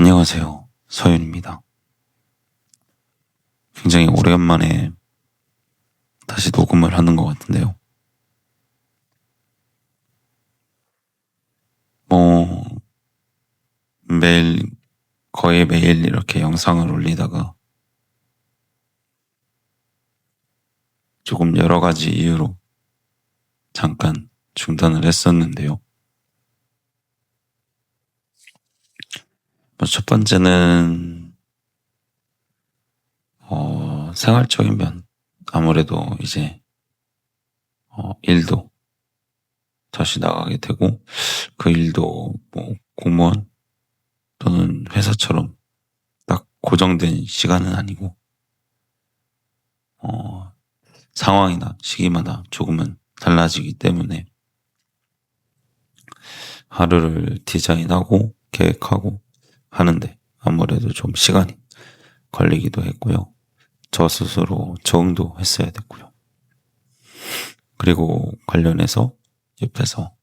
안녕하세요. 서윤입니다. 굉장히 오랜만에 다시 녹음을 하는 것 같은데요. 뭐, 거의 매일 이렇게 영상을 올리다가 조금 여러 가지 이유로 잠깐 중단을 했었는데요. 첫 번째는, 생활적인 면. 아무래도 이제, 일도 다시 나가게 되고, 그 일도 뭐 공무원 또는 회사처럼 딱 고정된 시간은 아니고, 상황이나 시기마다 조금은 달라지기 때문에 하루를 디자인하고 계획하고 하는데 아무래도 좀 시간이 걸리기도 했고요. 저 스스로 적응도 했어야 됐고요. 그리고 관련해서 옆에서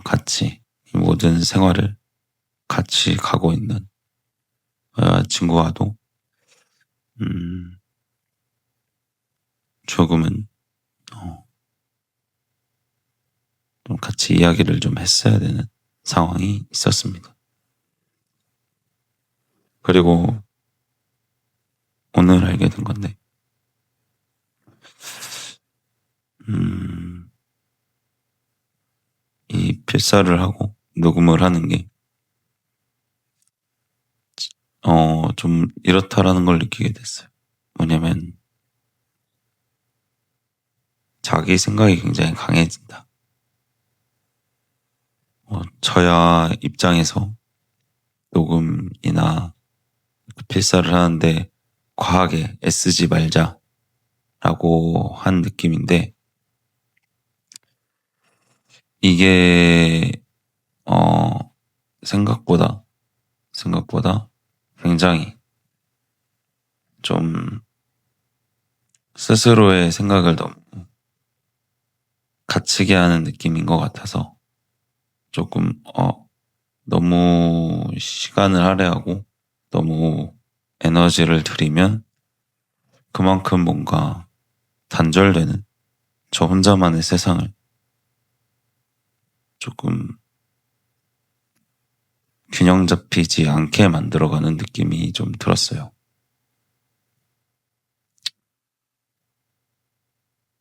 같이 이 모든 생활을 같이 가고 있는 친구와도 조금은 좀 같이 이야기를 좀 했어야 되는 상황이 있었습니다. 그리고 오늘 알게 된 건데, 이 필사를 하고 녹음을 하는 게, 좀 이렇다라는 걸 느끼게 됐어요. 뭐냐면, 자기 생각이 굉장히 강해진다. 저야 입장에서 녹음이나 필사를 하는데 과하게 애쓰지 말자라고 한 느낌인데, 이게, 생각보다 굉장히 좀 스스로의 생각을 너무 갇히게 하는 느낌인 것 같아서 조금, 너무 시간을 할애하고 너무 에너지를 들이면 그만큼 뭔가 단절되는 저 혼자만의 세상을 조금 균형 잡히지 않게 만들어가는 느낌이 좀 들었어요.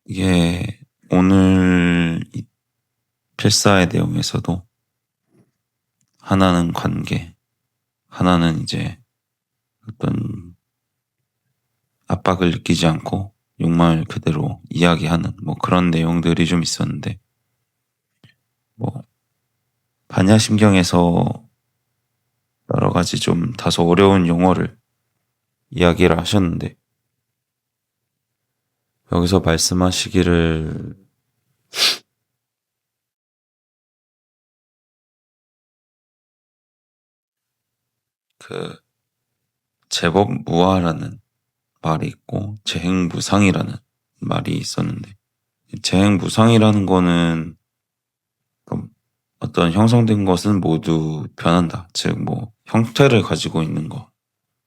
이게 오늘 이 필사의 내용에서도 하나는 관계, 하나는 이제 어떤 압박을 느끼지 않고 욕망을 그대로 이야기하는 뭐 그런 내용들이 좀 있었는데, 뭐 반야심경에서 여러 가지 좀 다소 어려운 용어를 이야기를 하셨는데, 여기서 말씀하시기를 제법 무아라는 말이 있고 재행무상이라는 말이 있었는데, 재행무상이라는 거는 어떤 형성된 것은 모두 변한다. 즉, 뭐 형태를 가지고 있는 것,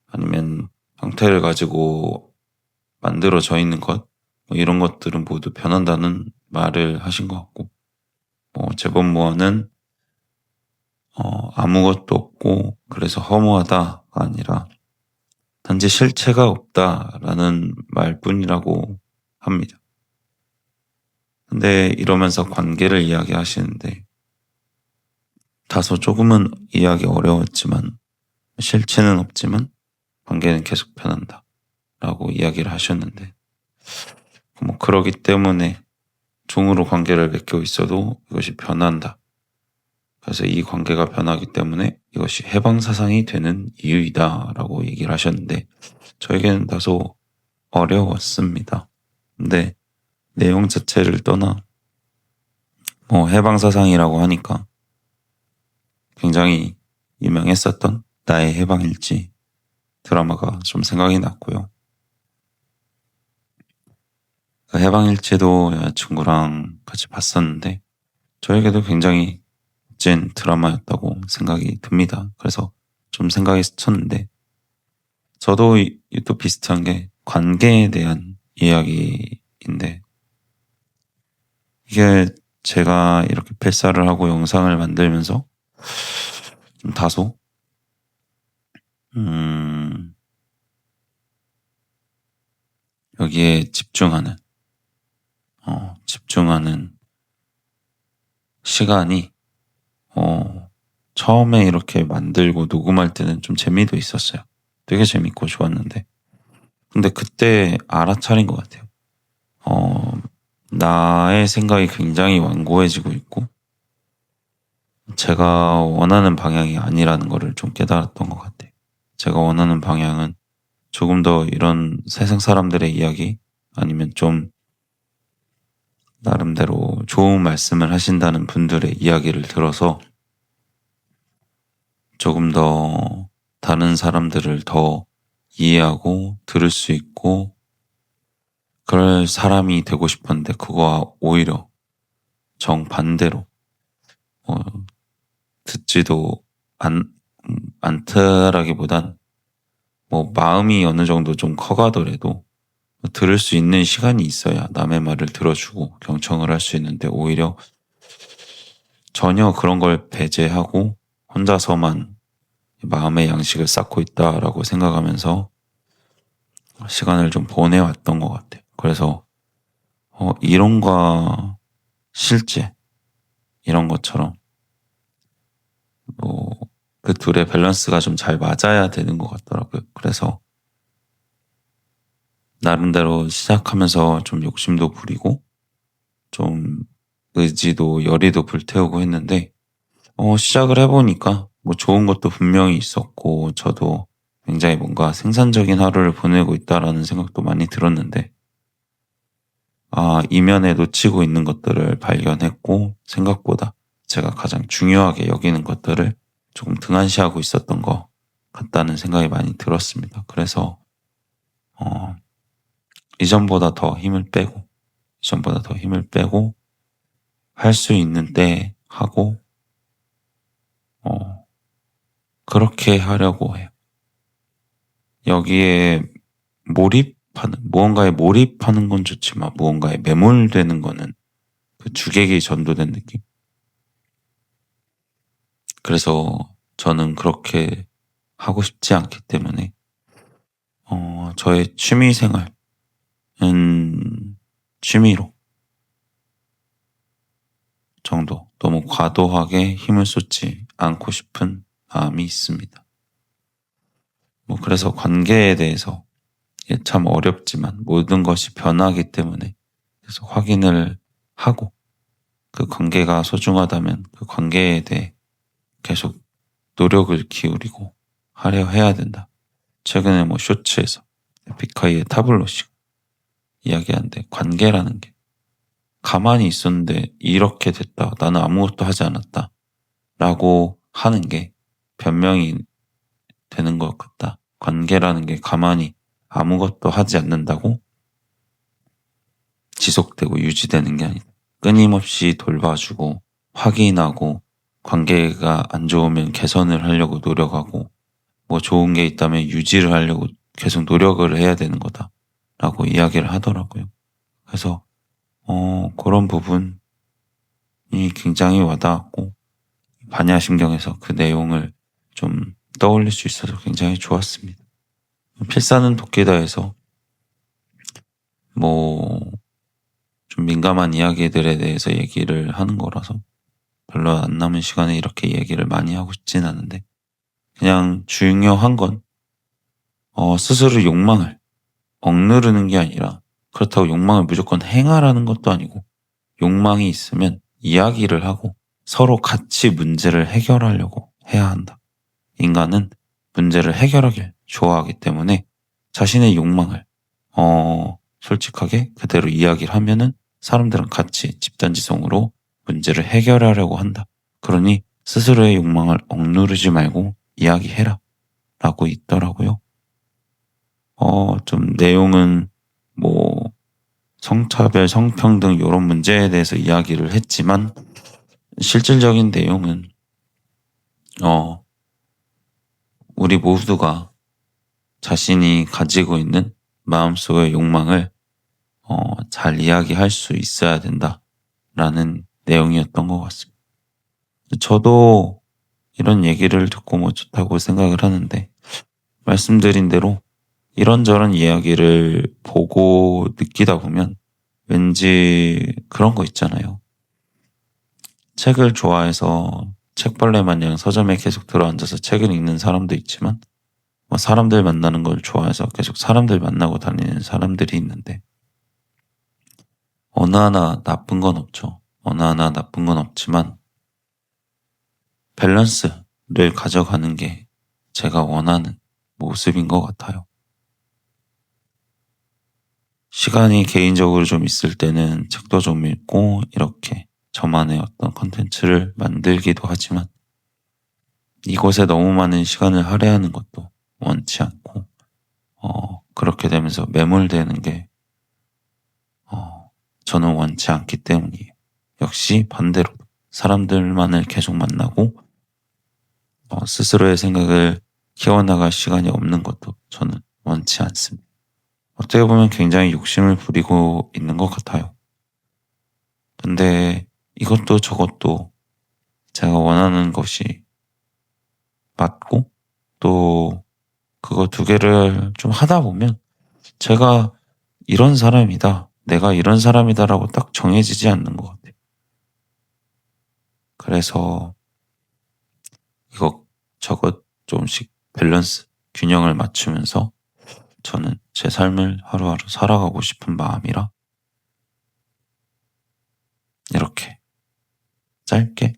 아니면 형태를 가지고 만들어져 있는 것, 뭐 이런 것들은 모두 변한다는 말을 하신 것 같고, 제법 무아는 아무것도 없고 그래서 허무하다가 아니라 단지 실체가 없다라는 말뿐이라고 합니다. 근데 이러면서 관계를 이야기하시는데 다소 조금은 이해하기 어려웠지만, 실체는 없지만 관계는 계속 변한다 라고 이야기를 하셨는데, 뭐 그러기 때문에 종으로 관계를 맺고 있어도 이것이 변한다. 그래서 이 관계가 변하기 때문에 이것이 해방사상이 되는 이유이다 라고 얘기를 하셨는데, 저에게는 다소 어려웠습니다. 근데 내용 자체를 떠나 해방사상이라고 하니까 굉장히 유명했었던 나의 해방일지 드라마가 좀 생각이 났고요. 그 해방일지도 여자친구랑 같이 봤었는데 저에게도 굉장히 멋진 드라마였다고 생각이 듭니다. 그래서 좀 생각이 스쳤는데, 저도 또 비슷한 게 관계에 대한 이야기인데, 이게 제가 이렇게 필사를 하고 영상을 만들면서 좀 다소, 여기에 집중하는 시간이, 처음에 이렇게 만들고 녹음할 때는 좀 재미도 있었어요. 되게 재밌고 좋았는데. 근데 그때 알아차린 것 같아요. 나의 생각이 굉장히 완고해지고 있고, 제가 원하는 방향이 아니라는 거를 좀 깨달았던 것 같아요. 제가 원하는 방향은 조금 더 이런 세상 사람들의 이야기, 아니면 좀 나름대로 좋은 말씀을 하신다는 분들의 이야기를 들어서 조금 더 다른 사람들을 더 이해하고 들을 수 있고 그럴 사람이 되고 싶었는데, 그거와 오히려 정반대로 어, 듣지도 않더라기보단 뭐 마음이 어느 정도 좀 커가더라도 들을 수 있는 시간이 있어야 남의 말을 들어주고 경청을 할 수 있는데, 오히려 전혀 그런 걸 배제하고 혼자서만 마음의 양식을 쌓고 있다라고 생각하면서 시간을 좀 보내왔던 것 같아요. 그래서 이론과 실제 이런 것처럼 뭐 그 둘의 밸런스가 좀 잘 맞아야 되는 것 같더라고요. 그래서 나름대로 시작하면서 좀 욕심도 부리고 좀 의지도 열의도 불태우고 했는데, 시작을 해보니까 뭐 좋은 것도 분명히 있었고, 저도 굉장히 뭔가 생산적인 하루를 보내고 있다라는 생각도 많이 들었는데, 이면에 놓치고 있는 것들을 발견했고, 생각보다 제가 가장 중요하게 여기는 것들을 조금 등한시하고 있었던 것 같다는 생각이 많이 들었습니다. 그래서, 이전보다 더 힘을 빼고, 할 수 있는 때 하고, 그렇게 하려고 해요. 여기에 무언가에 몰입하는 건 좋지만, 무언가에 매몰되는 거는 그 주객이 전도된 느낌? 그래서 저는 그렇게 하고 싶지 않기 때문에, 저의 취미 생활은 취미로 정도, 너무 과도하게 힘을 쏟지 않고 싶은 마음이 있습니다. 뭐, 그래서 관계에 대해서 참 어렵지만 모든 것이 변하기 때문에 계속 확인을 하고, 그 관계가 소중하다면 그 관계에 대해 계속 노력을 기울이고 하려 해야 된다. 최근에 뭐 쇼츠에서 에픽하이의 타블로시가 이야기하는데, 관계라는 게 가만히 있었는데 이렇게 됐다, 나는 아무것도 하지 않았다 라고 하는 게 변명이 되는 것 같다. 관계라는 게 가만히 아무것도 하지 않는다고 지속되고 유지되는 게 아니다. 끊임없이 돌봐주고 확인하고, 관계가 안 좋으면 개선을 하려고 노력하고, 뭐 좋은 게 있다면 유지를 하려고 계속 노력을 해야 되는 거다 라고 이야기를 하더라고요. 그래서 그런 부분이 굉장히 와닿았고, 반야심경에서 그 내용을 좀 떠올릴 수 있어서 굉장히 좋았습니다. 필사는 도끼다에서 뭐 좀 민감한 이야기들에 대해서 얘기를 하는 거라서 별로 안 남은 시간에 이렇게 얘기를 많이 하고 싶진 않은데, 그냥 중요한 건 스스로 욕망을 억누르는 게 아니라, 그렇다고 욕망을 무조건 행하라는 것도 아니고, 욕망이 있으면 이야기를 하고 서로 같이 문제를 해결하려고 해야 한다. 인간은 문제를 해결하길 좋아하기 때문에 자신의 욕망을 솔직하게 그대로 이야기를 하면은 사람들은 같이 집단지성으로 문제를 해결하려고 한다. 그러니 스스로의 욕망을 억누르지 말고 이야기해라 라고 있더라고요. 좀 내용은 뭐 성차별, 성평등 이런 문제에 대해서 이야기를 했지만, 실질적인 내용은 우리 모두가 자신이 가지고 있는 마음속의 욕망을 잘 이야기할 수 있어야 된다라는 내용이었던 것 같습니다. 저도 이런 얘기를 듣고 뭐 좋다고 생각을 하는데, 말씀드린 대로 이런저런 이야기를 보고 느끼다 보면 왠지 그런 거 있잖아요. 책을 좋아해서 책벌레 마냥 서점에 계속 들어앉아서 책을 읽는 사람도 있지만, 뭐 사람들 만나는 걸 좋아해서 계속 사람들 만나고 다니는 사람들이 있는데, 어느 하나 나쁜 건 없죠. 어느 하나 나쁜 건 없지만 밸런스를 가져가는 게 제가 원하는 모습인 것 같아요. 시간이 개인적으로 좀 있을 때는 책도 좀 읽고 이렇게 저만의 어떤 컨텐츠를 만들기도 하지만, 이곳에 너무 많은 시간을 할애하는 것도 원치 않고, 그렇게 되면서 매몰되는 게 저는 원치 않기 때문이에요. 역시 반대로 사람들만을 계속 만나고 스스로의 생각을 키워나갈 시간이 없는 것도 저는 원치 않습니다. 어떻게 보면 굉장히 욕심을 부리고 있는 것 같아요. 근데 이것도 저것도 제가 원하는 것이 맞고, 또 그거 두 개를 좀 하다 보면 제가 이런 사람이다, 내가 이런 사람이다라고 딱 정해지지 않는 것 같아요. 그래서 이것 저것 조금씩 밸런스, 균형을 맞추면서 저는 제 삶을 하루하루 살아가고 싶은 마음이라, 이렇게 짧게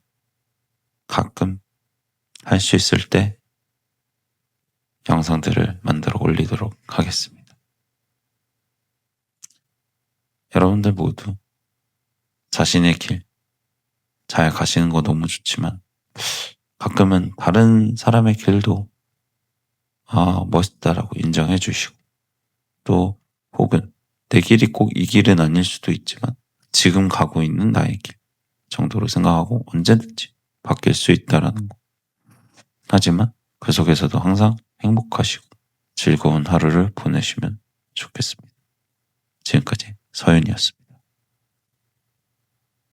가끔 할 수 있을 때 영상들을 만들어 올리도록 하겠습니다. 여러분들 모두 자신의 길 잘 가시는 거 너무 좋지만, 가끔은 다른 사람의 길도 멋있다라고 인정해 주시고, 또 혹은 내 길이 꼭 이 길은 아닐 수도 있지만 지금 가고 있는 나의 길 정도로 생각하고 언제든지 바뀔 수 있다라는 거. 하지만 그 속에서도 항상 행복하시고 즐거운 하루를 보내시면 좋겠습니다. 지금까지 서윤이었습니다.